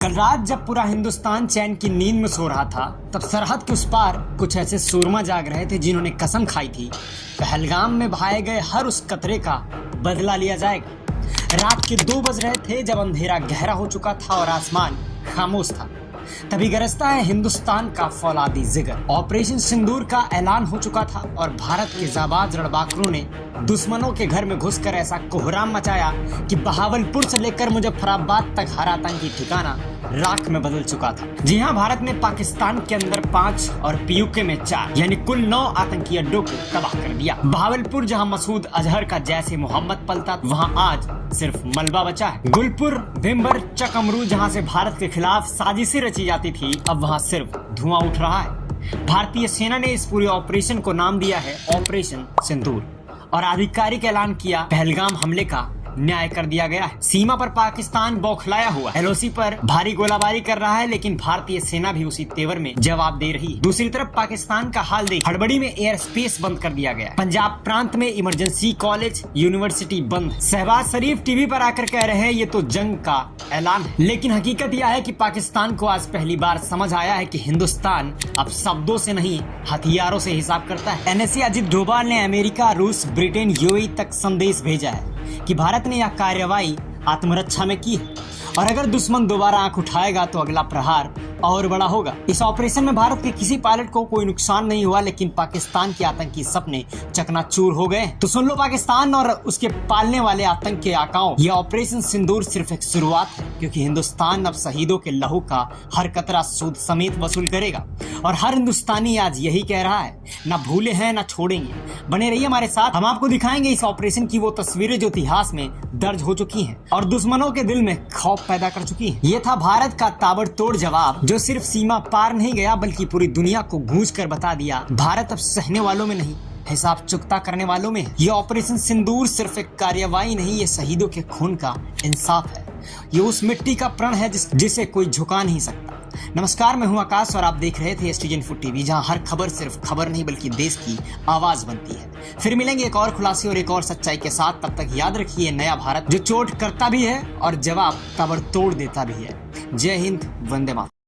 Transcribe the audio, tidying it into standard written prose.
कल रात जब पूरा हिंदुस्तान चैन की नींद में सो रहा था, तब सरहद के उस पार कुछ ऐसे सूरमा जाग रहे थे जिन्होंने कसम खाई थी पहलगाम में बहाए गए हर उस कतरे का बदला लिया जाएगा। रात के 2 बज रहे थे जब अंधेरा गहरा हो चुका था और आसमान खामोश था। तभी गरजता है हिंदुस्तान का फौलादी जिगर। ऑपरेशन सिंदूर का ऐलान हो चुका था और भारत के जाबाज रणबांकुरों ने दुश्मनों के घर में घुसकर ऐसा कोहराम मचाया कि बहावलपुर से लेकर मुजफ्फराबाद तक हर आतंकी ठिकाना राख में बदल चुका था। जी हां, भारत ने पाकिस्तान के अंदर 5 और पीयूके में 4 यानी कुल 9 आतंकी अड्डों को तबाह कर दिया। बहावलपुर जहां मसूद अजहर का जैसे मोहम्मद पलता, वहां आज सिर्फ मलबा बचा है। गुलपुर, भिम्बर, चकमरू जहां से भारत के खिलाफ साजिशें रची जाती थी, अब वहां सिर्फ धुआं उठ रहा है। भारतीय सेना ने इस पूरे ऑपरेशन को नाम दिया है ऑपरेशन सिंदूर और आधिकारिक ऐलान किया पहलगाम हमले का न्याय कर दिया गया है। सीमा पर पाकिस्तान बौखलाया हुआ एलओसी पर भारी गोलाबारी कर रहा है, लेकिन भारतीय सेना भी उसी तेवर में जवाब दे रही है। दूसरी तरफ पाकिस्तान का हाल देख, हड़बड़ी में एयर स्पेस बंद कर दिया गया। पंजाब प्रांत में इमरजेंसी कॉलेज यूनिवर्सिटी बंद। शहबाज शरीफ टीवी पर आकर कह रहे हैं ये तो जंग का ऐलान है, लेकिन हकीकत यह है कि पाकिस्तान को आज पहली बार समझ आया है कि हिंदुस्तान अब शब्दों से नहीं हथियारों से हिसाब करता है। एनएसए अजित डोभाल ने अमेरिका, रूस, ब्रिटेन, यूएई तक संदेश भेजा है कि भारत ने यह कार्रवाई आत्मरक्षा में की है और अगर दुश्मन दोबारा आंख उठाएगा तो अगला प्रहार और बड़ा होगा। इस ऑपरेशन में भारत के किसी पायलट को कोई नुकसान नहीं हुआ, लेकिन पाकिस्तान के आतंकी सपने चकनाचूर हो गए। तो सुन लो पाकिस्तान और उसके पालने वाले आतंक के आकाओं, यह ऑपरेशन सिंदूर सिर्फ एक शुरुआत है, क्योंकि हिंदुस्तान अब शहीदों के लहू का हर कतरा सूद समेत वसूल करेगा। और हर हिंदुस्तानी आज यही कह रहा है, ना भूले हैं ना छोड़ेंगे। बने रहिए हमारे साथ, हम आपको दिखाएंगे इस ऑपरेशन की वो तस्वीरें जो इतिहास में दर्ज हो चुकी हैं और दुश्मनों के दिल में खौफ पैदा कर चुकी हैं। ये था भारत का ताबड़तोड़ जवाब, जो सिर्फ सीमा पार नहीं गया बल्कि पूरी दुनिया को गूंज कर बता दिया, भारत अब सहने वालों में नहीं, हिसाब चुकता करने वालों में है। ये ऑपरेशन सिंदूर सिर्फ एक कार्यवाही नहीं, ये शहीदों के खून का इंसाफ है। ये उस मिट्टी का प्रण है जिसे कोई झुका नहीं सकता। नमस्कार, मैं हूं आकाश और आप देख रहे थे STG Info TV, जहां हर खबर सिर्फ खबर नहीं बल्कि देश की आवाज बनती है। फिर मिलेंगे एक और खुलासे और एक और सच्चाई के साथ। तब तक याद रखिए, नया भारत जो चोट करता भी है और जवाब ताबड़तोड़ देता भी है। जय हिंद, वंदे मातरम।